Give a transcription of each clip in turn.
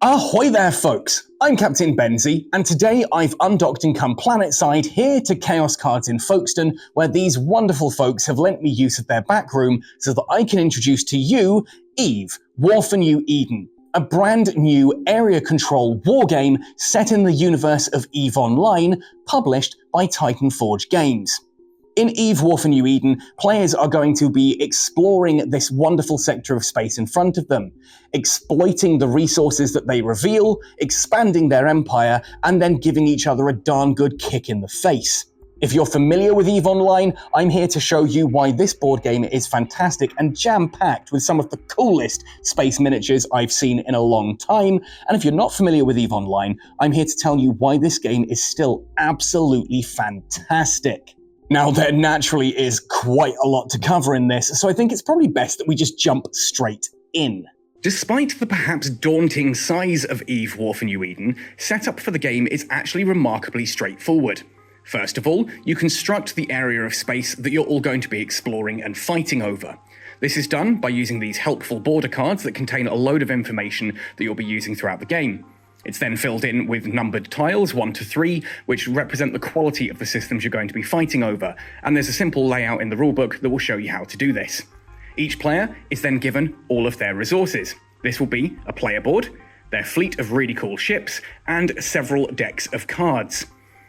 Ahoy there, folks! I'm Captain Benzie, and today I've undocked and come planetside here to Chaos Cards in Folkestone, where these wonderful folks have lent me use of their back room so that I can introduce to you Eve, War for New Eden, a brand new area control wargame set in the universe of EVE Online, published by Titanforge Games. In EVE War for New Eden, players are going to be exploring this wonderful sector of space in front of them, exploiting the resources that they reveal, expanding their empire, and then giving each other a darn good kick in the face. If you're familiar with EVE Online, I'm here to show you why this board game is fantastic and jam-packed with some of the coolest space miniatures I've seen in a long time. And if you're not familiar with EVE Online, I'm here to tell you why this game is still absolutely fantastic. Now, there naturally is quite a lot to cover in this, so I think it's probably best that we just jump straight in. Despite the perhaps daunting size of EVE War for New Eden, setup for the game is actually remarkably straightforward. First of all, you construct the area of space that you're all going to be exploring and fighting over. This is done by using these helpful border cards that contain a load of information that you'll be using throughout the game. It's then filled in with numbered tiles, 1 to 3, which represent the quality of the systems you're going to be fighting over, and there's a simple layout in the rulebook that will show you how to do this. Each player is then given all of their resources. This will be a player board, their fleet of really cool ships, and several decks of cards.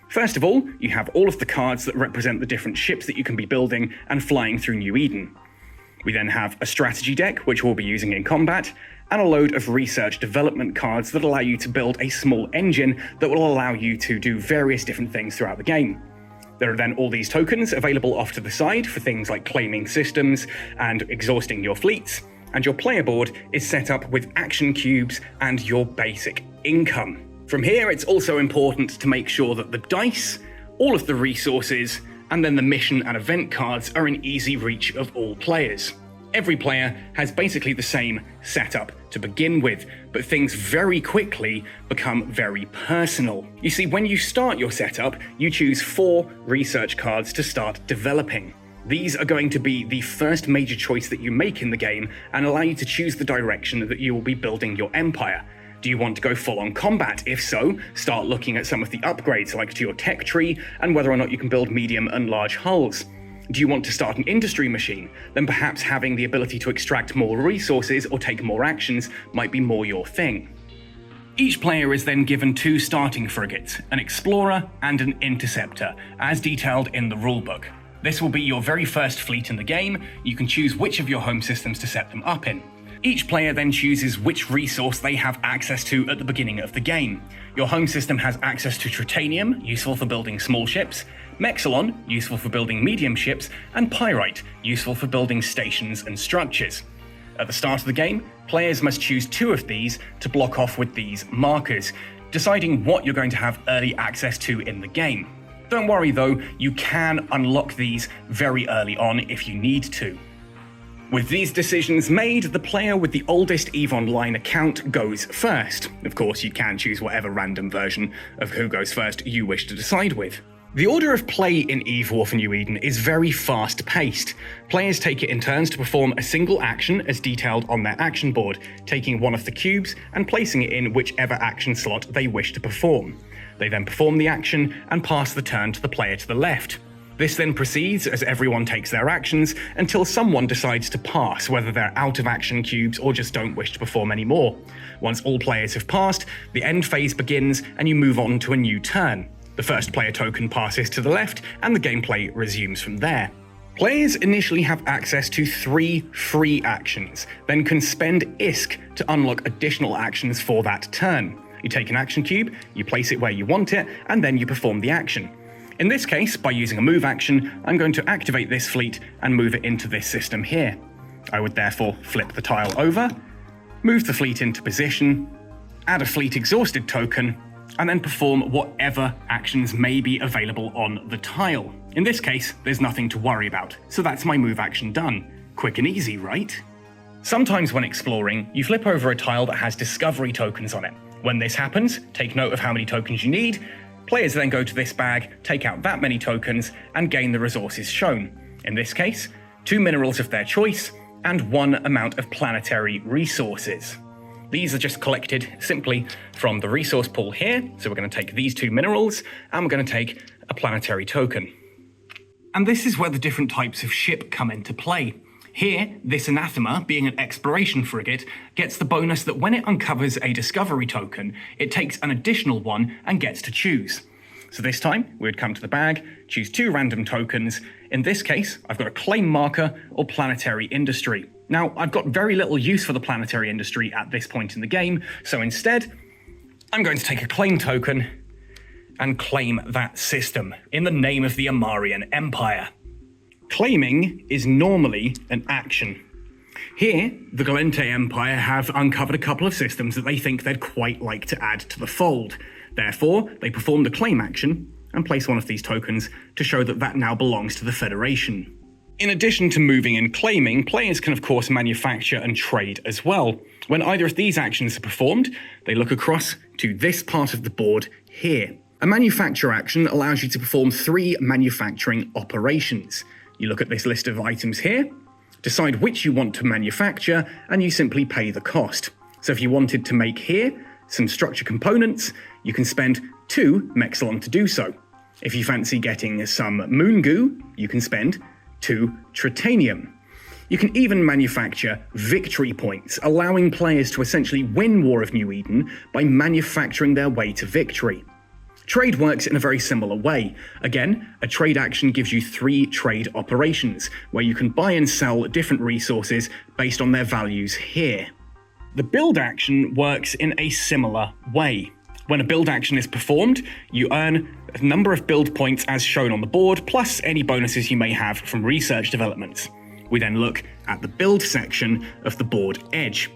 First of all, you have all of the cards that represent the different ships that you can be building and flying through New Eden. We then have a strategy deck, which we'll be using in combat, and a load of research development cards that allow you to build a small engine that will allow you to do various different things throughout the game. There are then all these tokens available off to the side for things like claiming systems and exhausting your fleets, and your player board is set up with action cubes and your basic income. From here, it's also important to make sure that the dice, all of the resources, and then the mission and event cards are in easy reach of all players. Every player has basically the same setup to begin with, but things very quickly become very personal. You see, when you start your setup, you choose 4 research cards to start developing. These are going to be the first major choice that you make in the game and allow you to choose the direction that you will be building your empire. Do you want to go full-on combat? If so, start looking at some of the upgrades like to your tech tree and whether or not you can build medium and large hulls. Do you want to start an industry machine? Then perhaps having the ability to extract more resources or take more actions might be more your thing. Each player is then given 2 starting frigates, an explorer and an interceptor, as detailed in the rulebook. This will be your very first fleet in the game. You can choose which of your home systems to set them up in. Each player then chooses which resource they have access to at the beginning of the game. Your home system has access to Tritanium, useful for building small ships, Mexilon, useful for building medium ships, and Pyrite, useful for building stations and structures. At the start of the game, players must choose 2 of these to block off with these markers, deciding what you're going to have early access to in the game. Don't worry though, you can unlock these very early on if you need to. With these decisions made, the player with the oldest EVE Online account goes first. Of course, you can choose whatever random version of who goes first you wish to decide with. The order of play in EVE War for New Eden is very fast-paced. Players take it in turns to perform a single action as detailed on their action board, taking one of the cubes and placing it in whichever action slot they wish to perform. They then perform the action and pass the turn to the player to the left. This then proceeds as everyone takes their actions until someone decides to pass, whether they're out of action cubes or just don't wish to perform anymore. Once all players have passed, the end phase begins and you move on to a new turn. The first player token passes to the left and the gameplay resumes from there. Players initially have access to 3 free actions, then can spend ISK to unlock additional actions for that turn. You take an action cube, you place it where you want it, and then you perform the action. In this case, by using a move action, I'm going to activate this fleet and move it into this system here. I would therefore flip the tile over, move the fleet into position, add a fleet exhausted token, and then perform whatever actions may be available on the tile. In this case, there's nothing to worry about, so that's my move action done. Quick and easy, right? Sometimes when exploring, you flip over a tile that has discovery tokens on it. When this happens, take note of how many tokens you need. Players then go to this bag, take out that many tokens, and gain the resources shown. In this case, 2 minerals of their choice, and 1 amount of planetary resources. These are just collected simply from the resource pool here. So we're going to take these 2 minerals, and we're going to take a planetary token. And this is where the different types of ship come into play. Here, this Anathema, being an exploration frigate, gets the bonus that when it uncovers a discovery token, it takes an additional one and gets to choose. So this time, we would come to the bag, choose 2 random tokens. In this case, I've got a claim marker or planetary industry. Now, I've got very little use for the planetary industry at this point in the game, so instead, I'm going to take a claim token and claim that system in the name of the Amarian Empire. Claiming is normally an action. Here, the Galente Empire have uncovered a couple of systems that they think they'd quite like to add to the fold. Therefore, they perform the claim action and place one of these tokens to show that that now belongs to the Federation. In addition to moving and claiming, players can of course manufacture and trade as well. When either of these actions are performed, they look across to this part of the board here. A manufacture action allows you to perform 3 manufacturing operations. You look at this list of items here, decide which you want to manufacture, and you simply pay the cost. So if you wanted to make here some structure components, you can spend 2 Mexilon to do so. If you fancy getting some moon goo, you can spend 2 Tritanium. You can even manufacture victory points, allowing players to essentially win War of New Eden by manufacturing their way to victory. Trade works in a very similar way. Again, a trade action gives you 3 trade operations, where you can buy and sell different resources based on their values here. The build action works in a similar way. When a build action is performed, you earn a number of build points as shown on the board, plus any bonuses you may have from research developments. We then look at the build section of the board edge.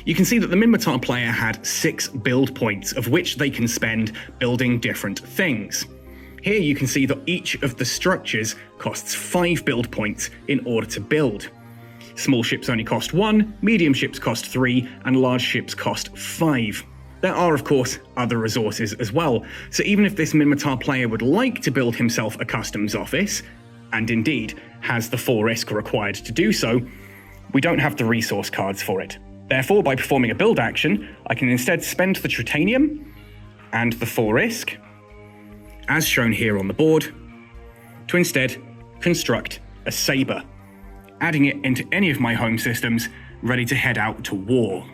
You can see that the Minmatar player had 6 build points, of which they can spend building different things. Here you can see that each of the structures costs 5 build points in order to build. Small ships only cost 1, medium ships cost 3, and large ships cost 5. There are, of course, other resources as well, so even if this Minmatar player would like to build himself a customs office, and indeed has the 4 risk required to do so, we don't have the resource cards for it. Therefore, by performing a build action, I can instead spend the Tritanium and the 4 risk, as shown here on the board, to instead construct a saber, adding it into any of my home systems, ready to head out to war.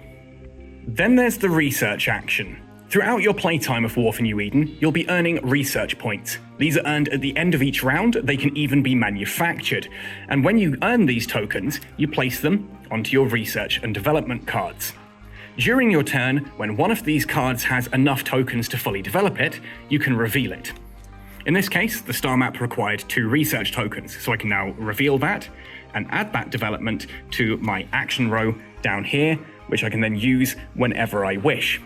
Then there's the research action. Throughout your playtime of War for New Eden, you'll be earning research points. These are earned at the end of each round. They can even be manufactured. And when you earn these tokens, you place them onto your research and development cards. During your turn, when one of these cards has enough tokens to fully develop it, you can reveal it. In this case, the star map required 2 research tokens, so I can now reveal that and add that development to my action row down here, which I can then use whenever I wish.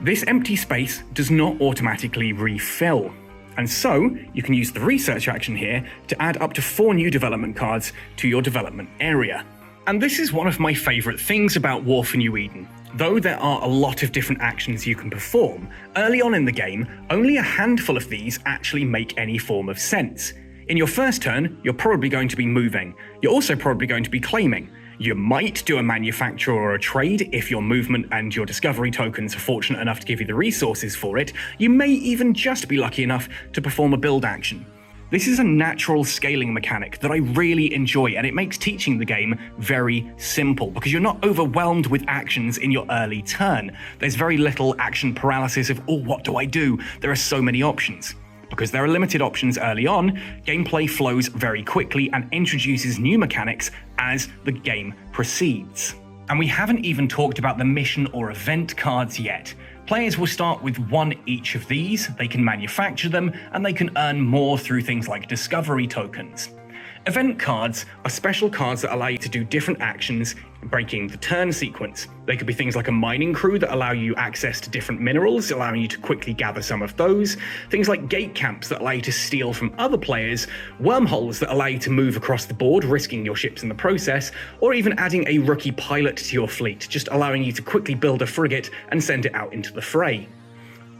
This empty space does not automatically refill, and so you can use the research action here to add up to 4 new development cards to your development area. And this is one of my favourite things about War for New Eden. Though there are a lot of different actions you can perform, early on in the game, only a handful of these actually make any form of sense. In your first turn, you're probably going to be moving. You're also probably going to be claiming. You might do a manufacture or a trade if your movement and your discovery tokens are fortunate enough to give you the resources for it. You may even just be lucky enough to perform a build action. This is a natural scaling mechanic that I really enjoy, and it makes teaching the game very simple because you're not overwhelmed with actions in your early turn. There's very little action paralysis of, oh, what do I do? There are so many options. Because there are limited options early on, gameplay flows very quickly and introduces new mechanics as the game proceeds. And we haven't even talked about the mission or event cards yet. Players will start with 1 each of these, they can manufacture them, and they can earn more through things like discovery tokens. Event cards are special cards that allow you to do different actions, breaking the turn sequence. They could be things like a mining crew that allow you access to different minerals, allowing you to quickly gather some of those, things like gate camps that allow you to steal from other players, wormholes that allow you to move across the board, risking your ships in the process, or even adding a rookie pilot to your fleet, just allowing you to quickly build a frigate and send it out into the fray.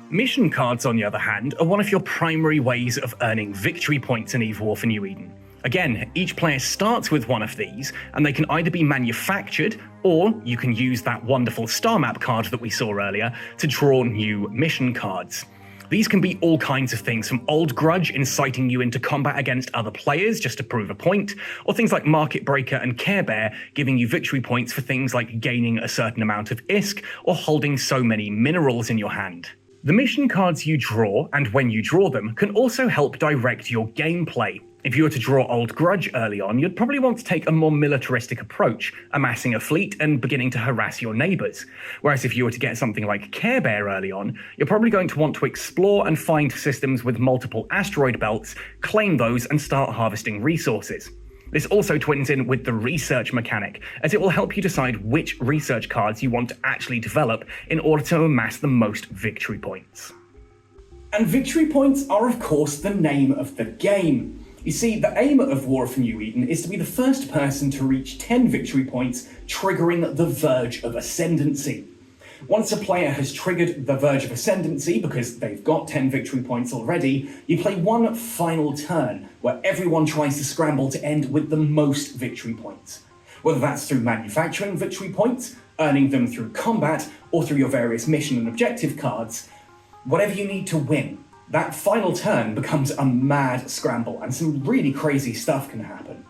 Mission cards, on the other hand, are one of your primary ways of earning victory points in EVE War for New Eden. Again, each player starts with one of these, and they can either be manufactured, or you can use that wonderful star map card that we saw earlier to draw new mission cards. These can be all kinds of things, from Old Grudge inciting you into combat against other players just to prove a point, or things like Market Breaker and Care Bear giving you victory points for things like gaining a certain amount of ISK or holding so many minerals in your hand. The mission cards you draw, and when you draw them, can also help direct your gameplay. If you were to draw Old Grudge early on, you'd probably want to take a more militaristic approach, amassing a fleet and beginning to harass your neighbours. Whereas if you were to get something like Care Bear early on, you're probably going to want to explore and find systems with multiple asteroid belts, claim those, and start harvesting resources. This also twins in with the research mechanic, as it will help you decide which research cards you want to actually develop in order to amass the most victory points. And victory points are of course the name of the game. You see, the aim of War for New Eden is to be the first person to reach 10 victory points, triggering the Verge of Ascendancy. Once a player has triggered the Verge of Ascendancy because they've got 10 victory points already, you play one final turn where everyone tries to scramble to end with the most victory points. Whether that's through manufacturing victory points, earning them through combat, or through your various mission and objective cards, whatever you need to win. That final turn becomes a mad scramble, and some really crazy stuff can happen.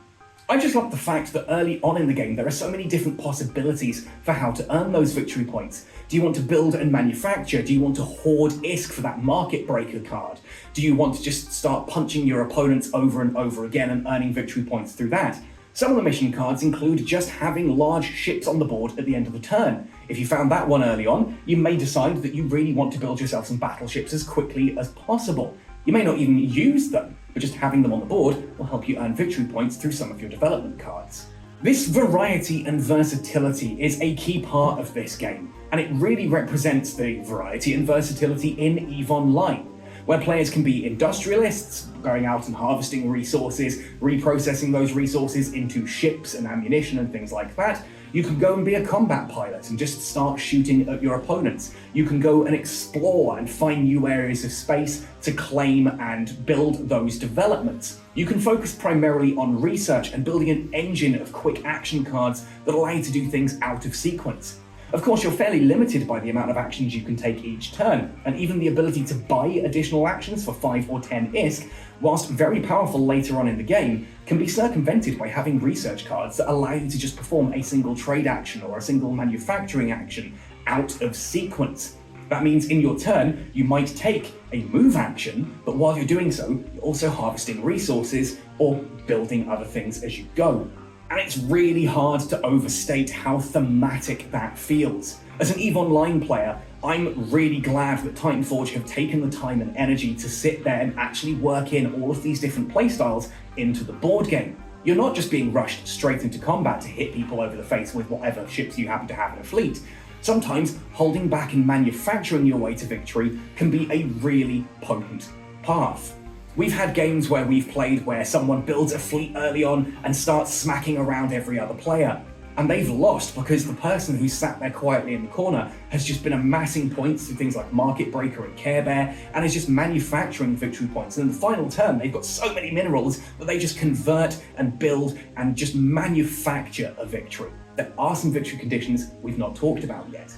I just love the fact that early on in the game there are so many different possibilities for how to earn those victory points. Do you want to build and manufacture? Do you want to hoard ISK for that Market Breaker card? Do you want to just start punching your opponents over and over again and earning victory points through that? Some of the mission cards include just having large ships on the board at the end of the turn. If you found that one early on, you may decide that you really want to build yourself some battleships as quickly as possible. You may not even use them, but just having them on the board will help you earn victory points through some of your development cards. This variety and versatility is a key part of this game, and it really represents the variety and versatility in EVE Online, where players can be industrialists, going out and harvesting resources, reprocessing those resources into ships and ammunition and things like that. You can go and be a combat pilot and just start shooting at your opponents. You can go and explore and find new areas of space to claim and build those developments. You can focus primarily on research and building an engine of quick action cards that allow you to do things out of sequence. Of course, you're fairly limited by the amount of actions you can take each turn, and even the ability to buy additional actions for 5 or 10 ISK, whilst very powerful later on in the game, can be circumvented by having research cards that allow you to just perform a single trade action or a single manufacturing action out of sequence. That means in your turn, you might take a move action, but while you're doing so, you're also harvesting resources or building other things as you go. And it's really hard to overstate how thematic that feels. As an EVE Online player, I'm really glad that Titanforge have taken the time and energy to sit there and actually work in all of these different playstyles into the board game. You're not just being rushed straight into combat to hit people over the face with whatever ships you happen to have in a fleet. Sometimes holding back and manufacturing your way to victory can be a really potent path. We've had games where we've played where someone builds a fleet early on and starts smacking around every other player. And they've lost because the person who's sat there quietly in the corner has just been amassing points through things like Market Breaker and Care Bear, and is just manufacturing victory points. And in the final turn, they've got so many minerals that they just convert and build and just manufacture a victory. There are some victory conditions we've not talked about yet.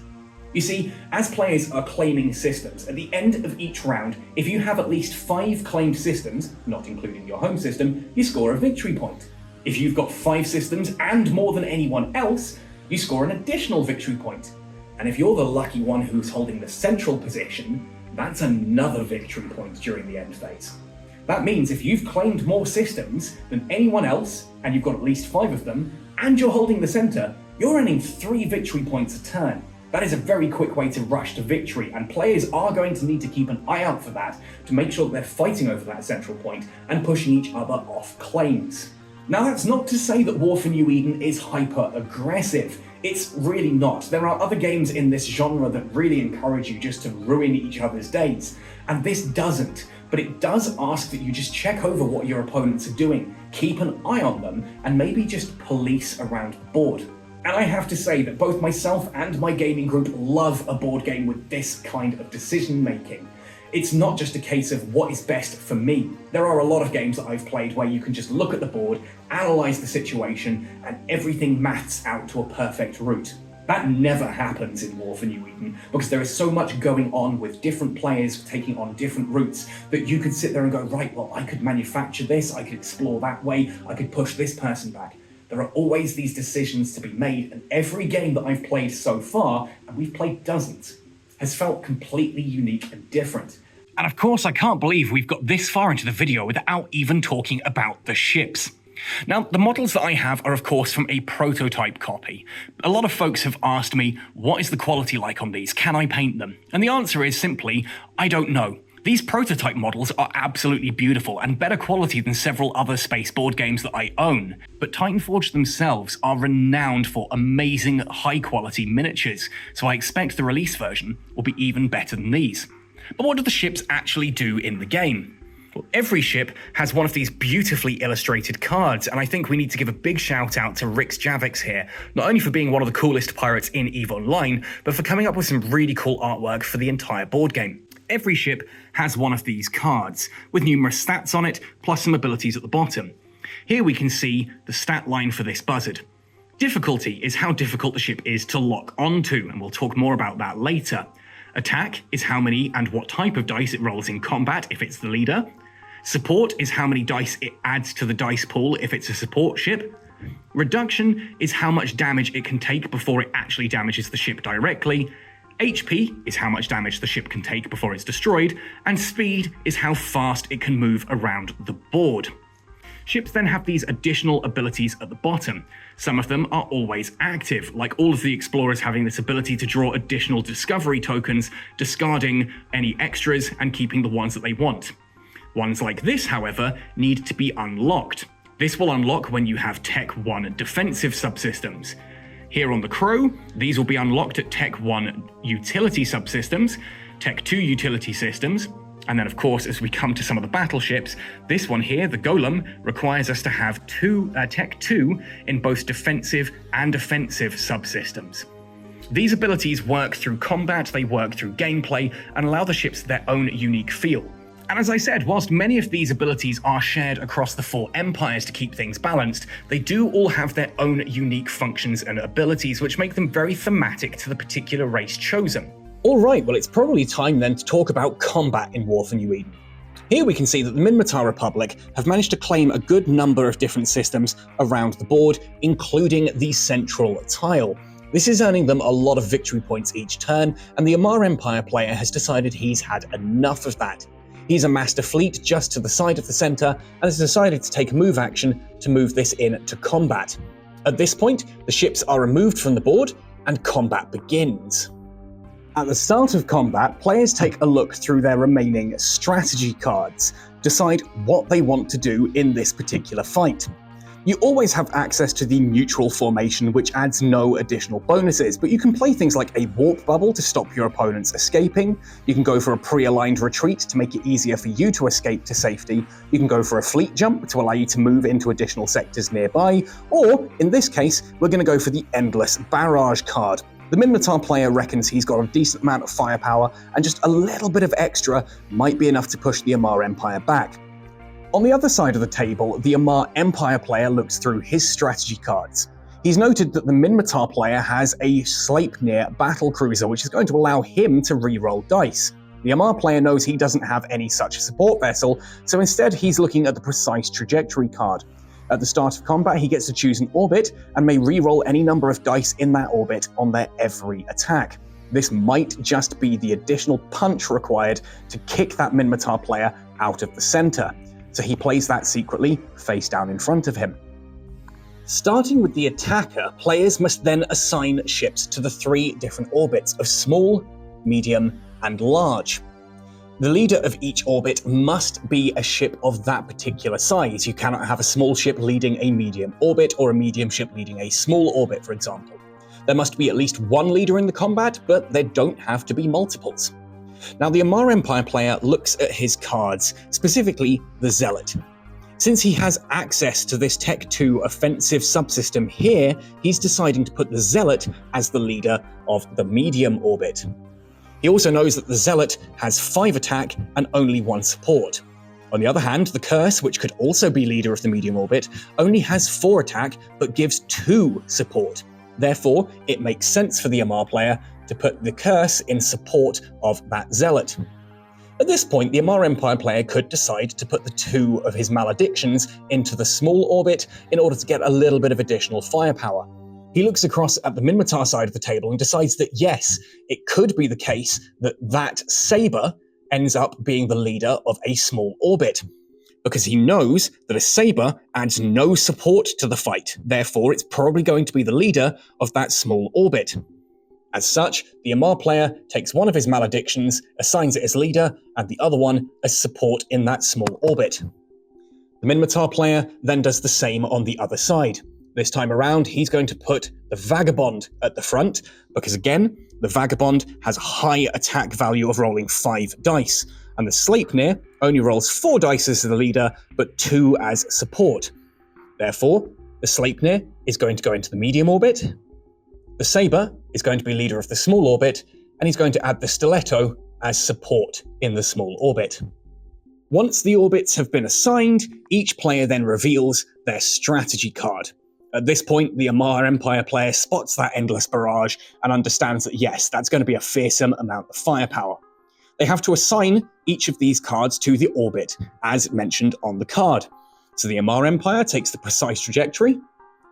You see, as players are claiming systems, at the end of each round, if you have at least 5 claimed systems, not including your home system, you score a victory point. If you've got 5 systems and more than anyone else, you score an additional victory point. And if you're the lucky one who's holding the central position, that's another victory point during the end phase. That means if you've claimed more systems than anyone else, and you've got at least 5 of them, and you're holding the center, you're earning 3 victory points a turn. That is a very quick way to rush to victory, and players are going to need to keep an eye out for that to make sure that they're fighting over that central point and pushing each other off claims. Now, that's not to say that War for New Eden is hyper-aggressive. It's really not. There are other games in this genre that really encourage you just to ruin each other's days, and this doesn't. But it does ask that you just check over what your opponents are doing, keep an eye on them, and maybe just police around the board. And I have to say that both myself and my gaming group love a board game with this kind of decision making. It's not just a case of what is best for me. There are a lot of games that I've played where you can just look at the board, analyse the situation, and everything maths out to a perfect route. That never happens in War for New Eden, because there is so much going on with different players taking on different routes that you could sit there and go, right, well, I could manufacture this, I could explore that way, I could push this person back. There are always these decisions to be made, and every game that I've played so far, and we've played dozens, has felt completely unique and different. And of course, I can't believe we've got this far into the video without even talking about the ships. Now, the models that I have are of course from a prototype copy. A lot of folks have asked me, what is the quality like on these? Can I paint them? And the answer is simply, I don't know. These prototype models are absolutely beautiful and better quality than several other space board games that I own. But Titanforge themselves are renowned for amazing high quality miniatures, so I expect the release version will be even better than these. But what do the ships actually do in the game? Well, every ship has one of these beautifully illustrated cards, and I think we need to give a big shout out to Rix Javix here, not only for being one of the coolest pirates in EVE Online, but for coming up with some really cool artwork for the entire board game. Every ship has one of these cards, with numerous stats on it, plus some abilities at the bottom. Here we can see the stat line for this buzzard. Difficulty is how difficult the ship is to lock onto, and we'll talk more about that later. Attack is how many and what type of dice it rolls in combat if it's the leader. Support is how many dice it adds to the dice pool if it's a support ship. Reduction is how much damage it can take before it actually damages the ship directly. HP is how much damage the ship can take before it's destroyed, and speed is how fast it can move around the board. Ships then have these additional abilities at the bottom. Some of them are always active, like all of the explorers having this ability to draw additional discovery tokens, discarding any extras and keeping the ones that they want. Ones like this, however, need to be unlocked. This will unlock when you have Tech 1 defensive subsystems. Here on the Crow, these will be unlocked at Tech 1 utility subsystems, Tech 2 utility systems, and then of course as we come to some of the battleships, this one here, the Golem, requires us to have Tech 2 in both defensive and offensive subsystems. These abilities work through combat, they work through gameplay, and allow the ships their own unique feel. And as I said, whilst many of these abilities are shared across the 4 empires to keep things balanced, they do all have their own unique functions and abilities, which make them very thematic to the particular race chosen. Alright, well it's probably time then to talk about combat in War for New Eden. Here we can see that the Minmatar Republic have managed to claim a good number of different systems around the board, including the central tile. This is earning them a lot of victory points each turn, and the Amarr Empire player has decided he's had enough of that. He's amassed a fleet just to the side of the centre and has decided to take a move action to move this in to combat. At this point, the ships are removed from the board and combat begins. At the start of combat, players take a look through their remaining strategy cards, decide what they want to do in this particular fight. You always have access to the neutral formation, which adds no additional bonuses, but you can play things like a warp bubble to stop your opponents escaping, you can go for a pre-aligned retreat to make it easier for you to escape to safety, you can go for a fleet jump to allow you to move into additional sectors nearby, or, in this case, we're going to go for the Endless Barrage card. The Minmatar player reckons he's got a decent amount of firepower, and just a little bit of extra might be enough to push the Amarr Empire back. On the other side of the table, the Amarr Empire player looks through his strategy cards. He's noted that the Minmatar player has a Sleipnir battlecruiser, which is going to allow him to re-roll dice. The Amarr player knows he doesn't have any such support vessel, so instead he's looking at the Precise Trajectory card. At the start of combat, he gets to choose an orbit and may re-roll any number of dice in that orbit on their every attack. This might just be the additional punch required to kick that Minmatar player out of the center. So he plays that secretly, face down in front of him. Starting with the attacker, players must then assign ships to the 3 different orbits of small, medium, and large. The leader of each orbit must be a ship of that particular size. You cannot have a small ship leading a medium orbit or a medium ship leading a small orbit, for example. There must be at least one leader in the combat, but there don't have to be multiples. Now, the Amarr Empire player looks at his cards, specifically the Zealot. Since he has access to this Tech 2 offensive subsystem here, he's deciding to put the Zealot as the leader of the medium orbit. He also knows that the Zealot has 5 attack and only 1 support. On the other hand, the Curse, which could also be leader of the medium orbit, only has 4 attack but gives 2 support. Therefore, it makes sense for the Amarr player to put the Curse in support of that Zealot. At this point, the Amarr Empire player could decide to put the 2 of his maledictions into the small orbit in order to get a little bit of additional firepower. He looks across at the Minmatar side of the table and decides that yes, it could be the case that that Saber ends up being the leader of a small orbit, because he knows that a Saber adds no support to the fight, therefore it's probably going to be the leader of that small orbit. As such, the Amarr player takes one of his maledictions, assigns it as leader, and the other one as support in that small orbit. The Minmatar player then does the same on the other side. This time around, he's going to put the Vagabond at the front, because again, the Vagabond has a high attack value of rolling 5 dice, and the Sleipnir only rolls 4 dice as the leader, but 2 as support. Therefore, the Sleipnir is going to go into the medium orbit, the Saber is going to be leader of the small orbit, and he's going to add the Stiletto as support in the small orbit. Once the orbits have been assigned, each player then reveals their strategy card. At this point, the Amarr Empire player spots that endless barrage and understands that yes, that's going to be a fearsome amount of firepower. They have to assign each of these cards to the orbit, as mentioned on the card. So the Amarr Empire takes the precise trajectory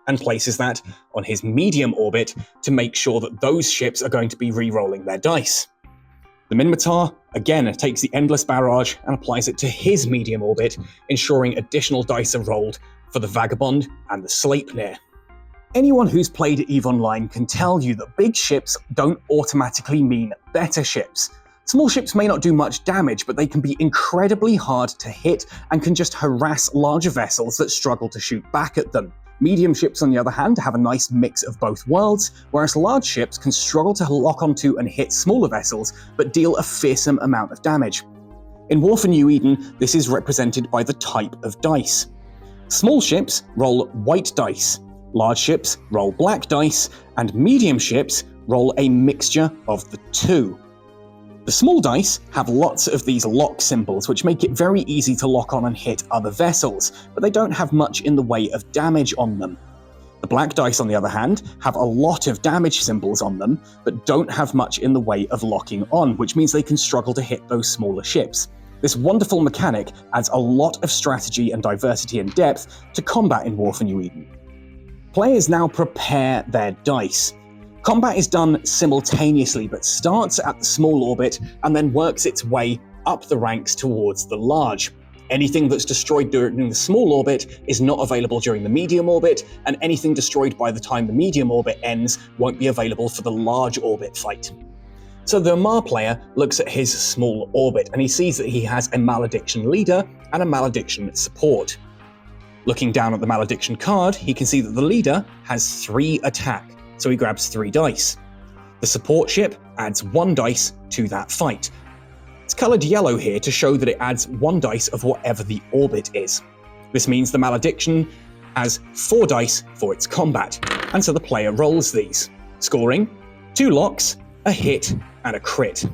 and places that on his medium orbit to make sure that those ships are going to be re-rolling their dice. The Minmatar, again, takes the endless barrage and applies it to his medium orbit, ensuring additional dice are rolled for the Vagabond and the Sleipnir. Anyone who's played EVE Online can tell you that big ships don't automatically mean better ships. Small ships may not do much damage, but they can be incredibly hard to hit and can just harass larger vessels that struggle to shoot back at them. Medium ships, on the other hand, have a nice mix of both worlds, whereas large ships can struggle to lock onto and hit smaller vessels, but deal a fearsome amount of damage. In War for New Eden, this is represented by the type of dice. Small ships roll white dice, large ships roll black dice, and medium ships roll a mixture of the 2. The small dice have lots of these lock symbols, which make it very easy to lock on and hit other vessels, but they don't have much in the way of damage on them. The black dice, on the other hand, have a lot of damage symbols on them, but don't have much in the way of locking on, which means they can struggle to hit those smaller ships. This wonderful mechanic adds a lot of strategy and diversity and depth to combat in War for New Eden. Players now prepare their dice. Combat is done simultaneously, but starts at the small orbit and then works its way up the ranks towards the large. Anything that's destroyed during the small orbit is not available during the medium orbit, and anything destroyed by the time the medium orbit ends won't be available for the large orbit fight. So the Amarr player looks at his small orbit and he sees that he has a malediction leader and a malediction support. Looking down at the malediction card, he can see that the leader has 3 attack, so he grabs 3 dice. The support ship adds 1 dice to that fight. It's coloured yellow here to show that it adds 1 dice of whatever the orbit is. This means the malediction has 4 dice for its combat, and so the player rolls these, scoring 2 locks, a hit, and a crit.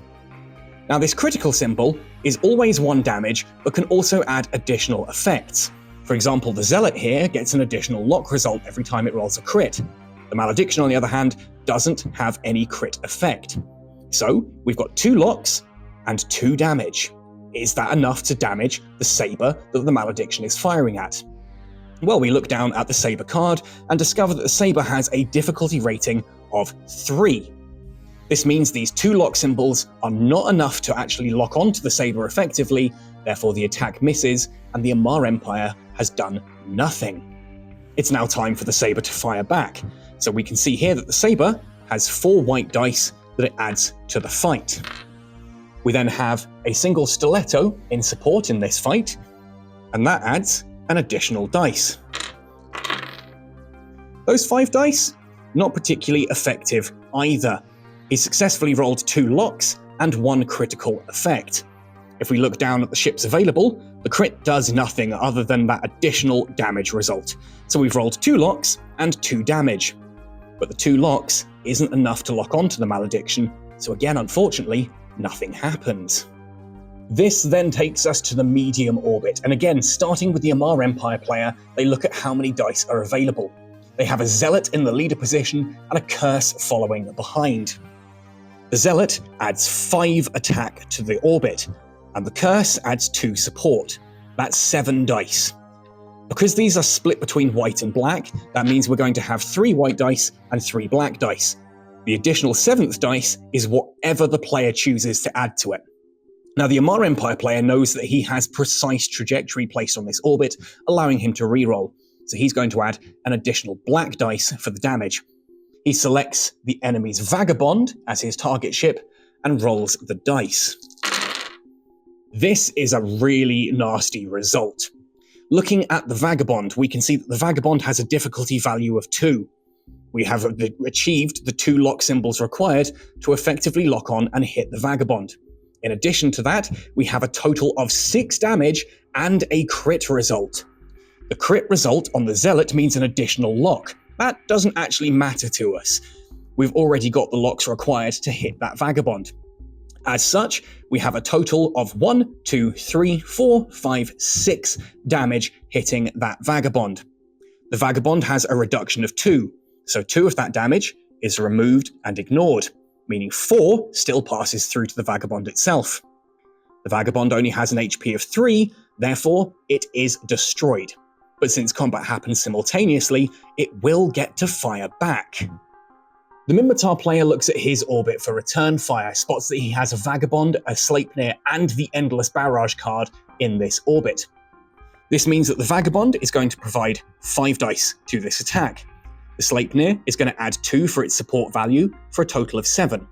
Now this critical symbol is always 1 damage, but can also add additional effects. For example, the Zealot here gets an additional lock result every time it rolls a crit. The malediction, on the other hand, doesn't have any crit effect. So we've got 2 locks and 2 damage. Is that enough to damage the saber that the malediction is firing at? Well, we look down at the saber card and discover that the saber has a difficulty rating of 3. This means these 2 lock symbols are not enough to actually lock onto the saber effectively, therefore the attack misses and the Amarr Empire has done nothing. It's now time for the saber to fire back, so we can see here that the saber has 4 white dice that it adds to the fight. We then have a single stiletto in support in this fight, and that adds an additional dice. Those 5 dice, not particularly effective either. He successfully rolled 2 locks and 1 critical effect. If we look down at the ships available, the crit does nothing other than that additional damage result. So we've rolled 2 locks and 2 damage. But the 2 locks isn't enough to lock onto the malediction, so again, unfortunately, nothing happens. This then takes us to the medium orbit, and again, starting with the Amarr Empire player, they look at how many dice are available. They have a Zealot in the leader position and a Curse following behind. The Zealot adds 5 attack to the orbit, and the Curse adds 2 support. That's 7 dice. Because these are split between white and black, that means we're going to have 3 white dice and 3 black dice. The additional 7th dice is whatever the player chooses to add to it. Now, the Amarr Empire player knows that he has precise trajectory placed on this orbit, allowing him to reroll. So he's going to add an additional black dice for the damage. He selects the enemy's Vagabond as his target ship and rolls the dice. This is a really nasty result. Looking at the Vagabond, we can see that the Vagabond has a difficulty value of 2. We have achieved the 2 lock symbols required to effectively lock on and hit the Vagabond. In addition to that, we have a total of 6 damage and a crit result. The crit result on the Zealot means an additional lock. That doesn't actually matter to us. We've already got the locks required to hit that Vagabond. As such, we have a total of 1, 2, 3, 4, 5, 6 damage hitting that Vagabond. The Vagabond has a reduction of 2, so 2 of that damage is removed and ignored, meaning 4 still passes through to the Vagabond itself. The Vagabond only has an HP of 3, therefore it is destroyed. But since combat happens simultaneously, it will get to fire back. The Minmatar player looks at his orbit for return fire, spots that he has a Vagabond, a Sleipnir, and the Endless Barrage card in this orbit. This means that the Vagabond is going to provide 5 dice to this attack. The Sleipnir is going to add 2 for its support value, for a total of 7.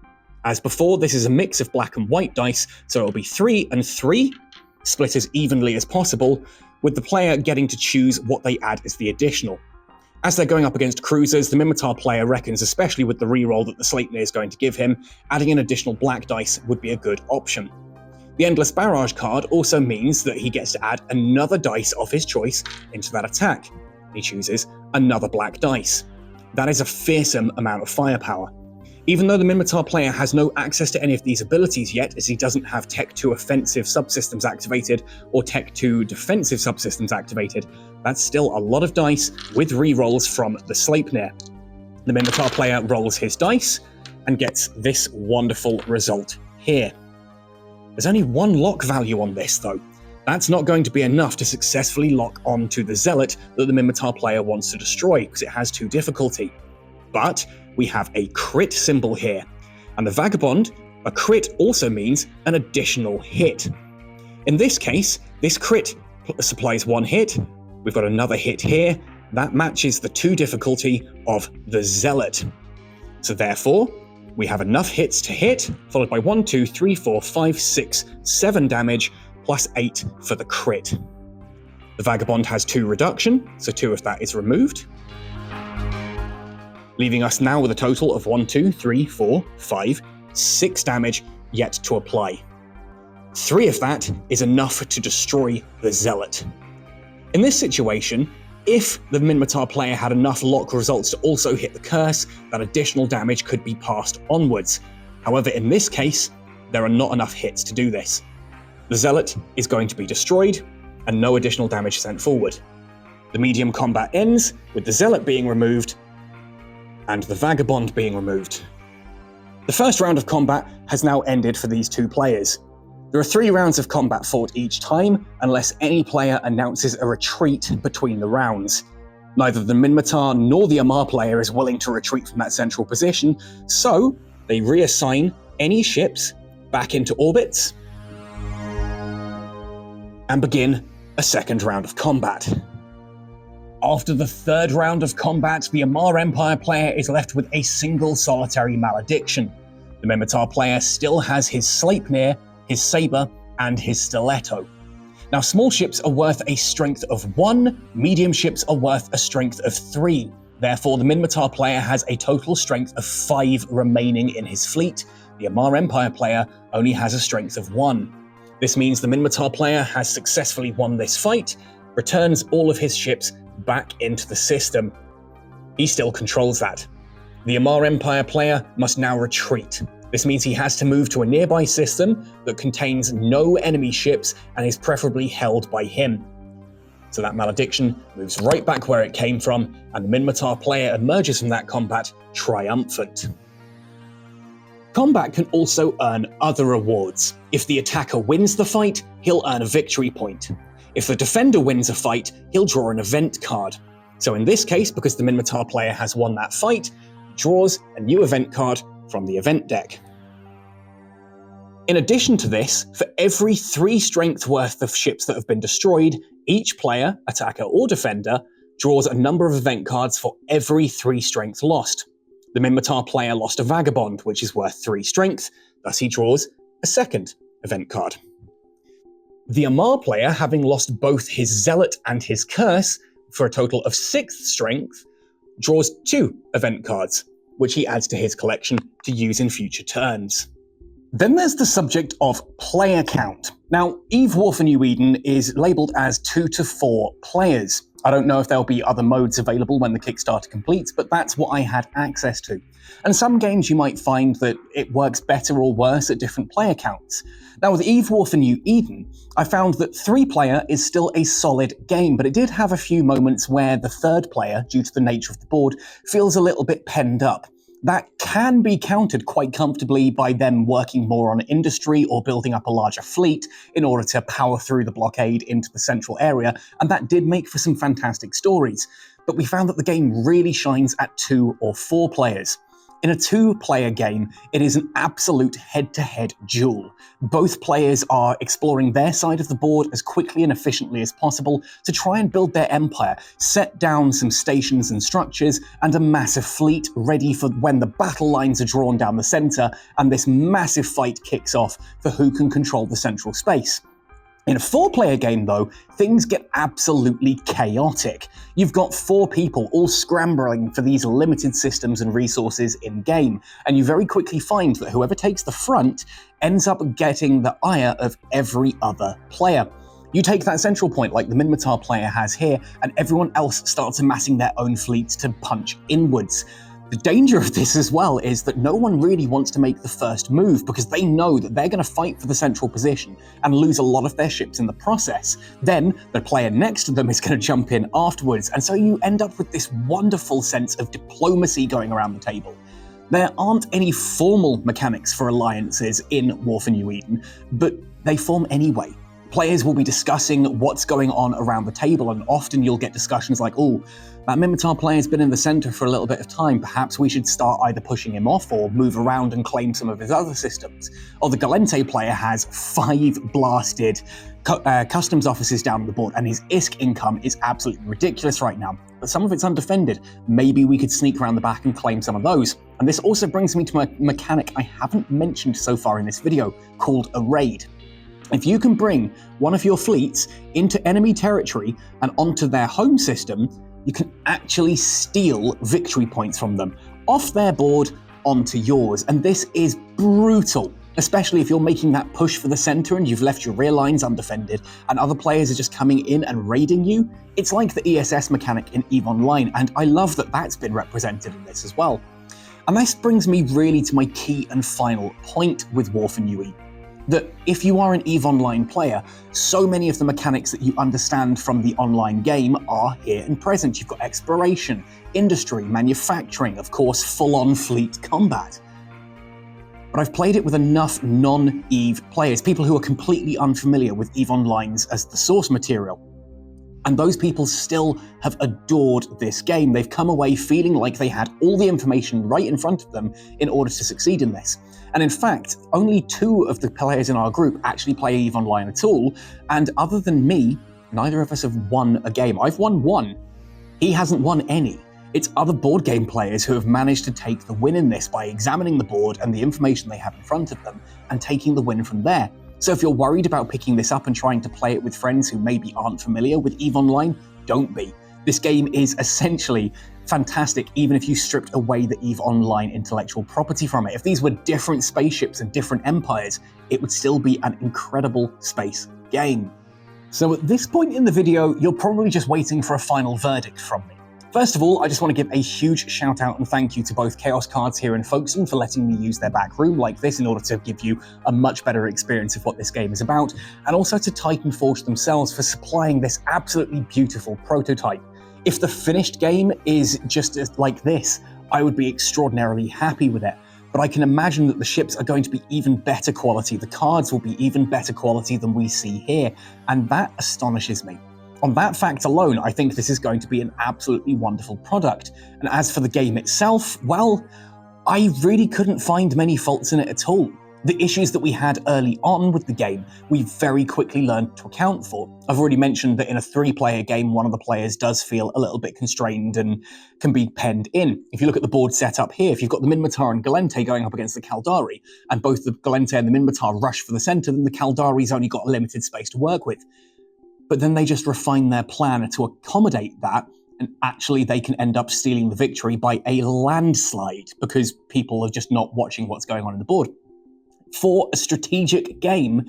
As before, this is a mix of black and white dice, so it'll be 3 and 3, split as evenly as possible, with the player getting to choose what they add as the additional. As they're going up against cruisers, the Minmatar player reckons, especially with the reroll that the Sleipnir is going to give him, adding an additional black dice would be a good option. The Endless Barrage card also means that he gets to add another dice of his choice into that attack. He chooses another black dice. That is a fearsome amount of firepower. Even though the Minmatar player has no access to any of these abilities yet, as he doesn't have Tech 2 offensive subsystems activated or Tech 2 defensive subsystems activated, that's still a lot of dice with rerolls from the Sleipnir. The Minmatar player rolls his dice and gets this wonderful result here. There's only 1 lock value on this though. That's not going to be enough to successfully lock onto the Zealot that the Minmatar player wants to destroy, because it has 2 difficulty. But we have a crit symbol here, and the Vagabond, a crit also means an additional hit. In this case, this crit supplies 1 hit, we've got another hit here, that matches the 2 difficulty of the Zealot. So therefore, we have enough hits to hit, followed by 1, 2, 3, 4, 5, 6, 7 damage, plus 8 for the crit. The Vagabond has 2 reduction, so 2 of that is removed, leaving us now with a total of 1, 2, 3, 4, 5, 6 damage yet to apply. 3 of that is enough to destroy the Zealot. In this situation, if the Minmatar player had enough lock results to also hit the curse, that additional damage could be passed onwards. However, in this case, there are not enough hits to do this. The Zealot is going to be destroyed, and no additional damage sent forward. The medium combat ends with the Zealot being removed and the Vagabond being removed. The first round of combat has now ended for these 2 players. There are 3 rounds of combat fought each time, unless any player announces a retreat between the rounds. Neither the Minmatar nor the Amarr player is willing to retreat from that central position, so they reassign any ships back into orbits and begin a second round of combat. After the 3rd round of combat, the Amarr Empire player is left with a single solitary malediction. The Minmatar player still has his Sleipnir, his Saber, and his Stiletto. Now, small ships are worth a strength of 1, medium ships are worth a strength of 3. Therefore, the Minmatar player has a total strength of 5 remaining in his fleet. The Amarr Empire player only has a strength of 1. This means the Minmatar player has successfully won this fight, returns all of his ships back into the system. He still controls that. The Amarr Empire player must now retreat. This means he has to move to a nearby system that contains no enemy ships and is preferably held by him. So that malediction moves right back where it came from, and the Minmatar player emerges from that combat triumphant. Combat can also earn other rewards. If the attacker wins the fight, he'll earn a victory point. If the defender wins a fight, he'll draw an event card. So in this case, because the Minmatar player has won that fight, he draws a new event card from the event deck. In addition to this, for every 3 strength worth of ships that have been destroyed, each player, attacker or defender, draws a number of event cards for every 3 strength lost. The Minmatar player lost a Vagabond, which is worth 3 strength, thus he draws a second event card. The Amarr player, having lost both his Zealot and his Curse, for a total of 6 strength, draws 2 event cards, which he adds to his collection to use in future turns. Then there's the subject of player count. Now, Eve War for New Eden is labelled as 2 to 4 players. I don't know if there'll be other modes available when the Kickstarter completes, but that's what I had access to. And some games you might find that it works better or worse at different player counts. Now with Eve War for New Eden, I found that 3-player is still a solid game, but it did have a few moments where the 3rd player, due to the nature of the board, feels a little bit penned up. That can be countered quite comfortably by them working more on industry or building up a larger fleet in order to power through the blockade into the central area, and that did make for some fantastic stories. But we found that the game really shines at 2 or 4 players. In a 2-player game, it is an absolute head-to-head duel. Both players are exploring their side of the board as quickly and efficiently as possible to try and build their empire, set down some stations and structures, and a massive fleet ready for when the battle lines are drawn down the center and this massive fight kicks off for who can control the central space. In a 4-player game, though, things get absolutely chaotic. You've got 4 people all scrambling for these limited systems and resources in-game, and you very quickly find that whoever takes the front ends up getting the ire of every other player. You take that central point like the Minmatar player has here, and everyone else starts amassing their own fleets to punch inwards. The danger of this as well is that no one really wants to make the first move because they know that they're going to fight for the central position and lose a lot of their ships in the process. Then the player next to them is going to jump in afterwards, and so you end up with this wonderful sense of diplomacy going around the table. There aren't any formal mechanics for alliances in War for New Eden, but they form anyway. Players will be discussing what's going on around the table, and often you'll get discussions like, oh, that Minmatar player's been in the center for a little bit of time, perhaps we should start either pushing him off or move around and claim some of his other systems. Or the Gallente player has 5 blasted customs offices down the board, and his ISK income is absolutely ridiculous right now, but some of it's undefended. Maybe we could sneak around the back and claim some of those. And this also brings me to a mechanic I haven't mentioned so far in this video, called a raid. If you can bring one of your fleets into enemy territory and onto their home system, you can actually steal victory points from them, off their board onto yours. And this is brutal, especially if you're making that push for the center and you've left your rear lines undefended and other players are just coming in and raiding you. It's like the ESS mechanic in EVE Online, and I love that that's been represented in this as well. And this brings me really to my key and final point with War for New Eden. That if you are an EVE Online player, so many of the mechanics that you understand from the online game are here and present. You've got exploration, industry, manufacturing, of course, full-on fleet combat. But I've played it with enough non-EVE players, people who are completely unfamiliar with EVE Online's as the source material. And those people still have adored this game. They've come away feeling like they had all the information right in front of them in order to succeed in this. And in fact, only 2 of the players in our group actually play EVE Online at all, and other than me, neither of us have won a game. I've won 1. He hasn't won any. It's other board game players who have managed to take the win in this by examining the board and the information they have in front of them and taking the win from there. So if you're worried about picking this up and trying to play it with friends who maybe aren't familiar with EVE Online, don't be. This game is essentially fantastic even if you stripped away the EVE Online intellectual property from it. If these were different spaceships and different empires, it would still be an incredible space game. So at this point in the video, you're probably just waiting for a final verdict from me. First of all, I just want to give a huge shout out and thank you to both Chaos Cards here in Folkestone for letting me use their back room like this in order to give you a much better experience of what this game is about, and also to Titanforge themselves for supplying this absolutely beautiful prototype. If the finished game is just like this, I would be extraordinarily happy with it. But I can imagine that the ships are going to be even better quality, the cards will be even better quality than we see here, and that astonishes me. On that fact alone, I think this is going to be an absolutely wonderful product. And as for the game itself, well, I really couldn't find many faults in it at all. The issues that we had early on with the game, we very quickly learned to account for. I've already mentioned that in a 3-player game, one of the players does feel a little bit constrained and can be penned in. If you look at the board setup here, if you've got the Minmatar and Galente going up against the Caldari, and both the Galente and the Minmatar rush for the center, then the Caldari's only got a limited space to work with. But then they just refine their plan to accommodate that, and actually they can end up stealing the victory by a landslide because people are just not watching what's going on in the board. For a strategic game,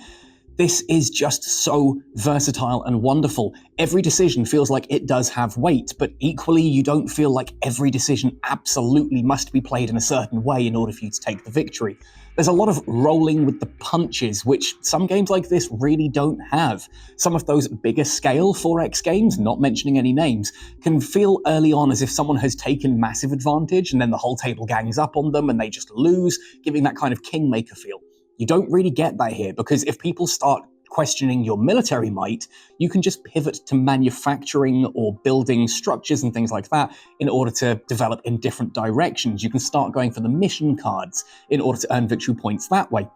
this is just so versatile and wonderful. Every decision feels like it does have weight, but equally you don't feel like every decision absolutely must be played in a certain way in order for you to take the victory. There's a lot of rolling with the punches, which some games like this really don't have. Some of those bigger scale 4X games, not mentioning any names, can feel early on as if someone has taken massive advantage and then the whole table gangs up on them and they just lose, giving that kind of kingmaker feel. You don't really get that here, because if people start questioning your military might, you can just pivot to manufacturing or building structures and things like that in order to develop in different directions. You can start going for the mission cards in order to earn victory points that way.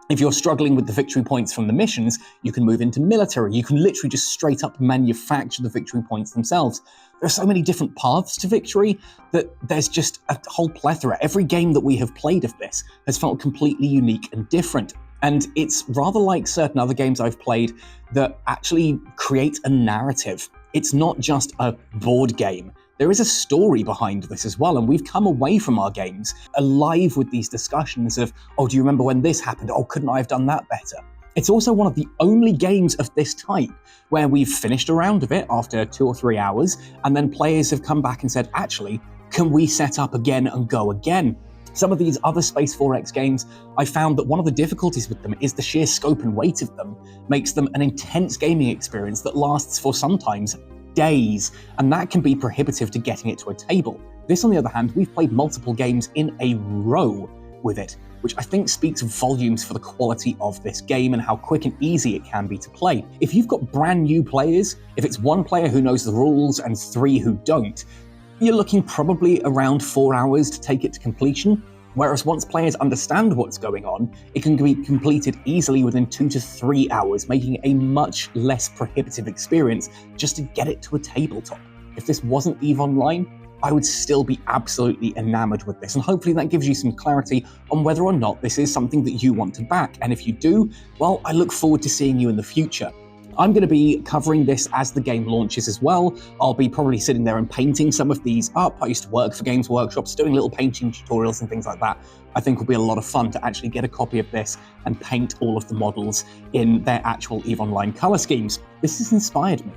If you're struggling with the victory points from the missions, you can move into military. You can literally just straight up manufacture the victory points themselves. There are so many different paths to victory that there's just a whole plethora. Every game that we have played of this has felt completely unique and different. And it's rather like certain other games I've played that actually create a narrative. It's not just a board game. There is a story behind this as well, and we've come away from our games alive with these discussions of, oh, do you remember when this happened? Oh, couldn't I have done that better? It's also one of the only games of this type where we've finished a round of it after 2 or 3 hours, and then players have come back and said, actually, can we set up again and go again? Some of these other Space 4X games, I found that one of the difficulties with them is the sheer scope and weight of them makes them an intense gaming experience that lasts for sometimes days, and that can be prohibitive to getting it to a table. This, on the other hand, we've played multiple games in a row with it, which I think speaks volumes for the quality of this game and how quick and easy it can be to play. If you've got brand new players, if it's 1 player who knows the rules and 3 who don't, you're looking probably around 4 hours to take it to completion. Whereas once players understand what's going on, it can be completed easily within 2 to 3 hours, making it a much less prohibitive experience just to get it to a tabletop. If this wasn't EVE Online, I would still be absolutely enamored with this, and hopefully that gives you some clarity on whether or not this is something that you want to back. And if you do, well, I look forward to seeing you in the future. I'm going to be covering this as the game launches as well. I'll be probably sitting there and painting some of these up. I used to work for Games Workshop, doing little painting tutorials and things like that. I think will be a lot of fun to actually get a copy of this and paint all of the models in their actual EVE Online color schemes. This has inspired me.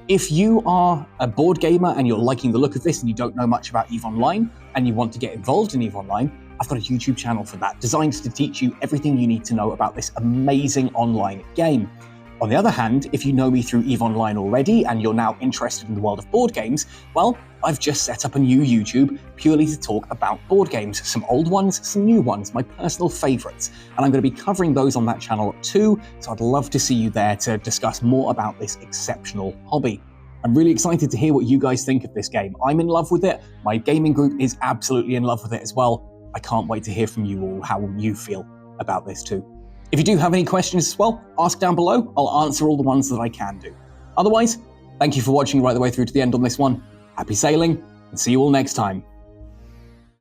If you are a board gamer and you're liking the look of this and you don't know much about EVE Online and you want to get involved in EVE Online, I've got a YouTube channel for that, designed to teach you everything you need to know about this amazing online game. On the other hand, if you know me through EVE Online already and you're now interested in the world of board games, well, I've just set up a new YouTube purely to talk about board games, some old ones, some new ones, my personal favourites, and I'm going to be covering those on that channel too, so I'd love to see you there to discuss more about this exceptional hobby. I'm really excited to hear what you guys think of this game. I'm in love with it, my gaming group is absolutely in love with it as well. I can't wait to hear from you all how you feel about this too. If you do have any questions as well, ask down below. I'll answer all the ones that I can do. Otherwise, thank you for watching right the way through to the end on this one. Happy sailing, and see you all next time.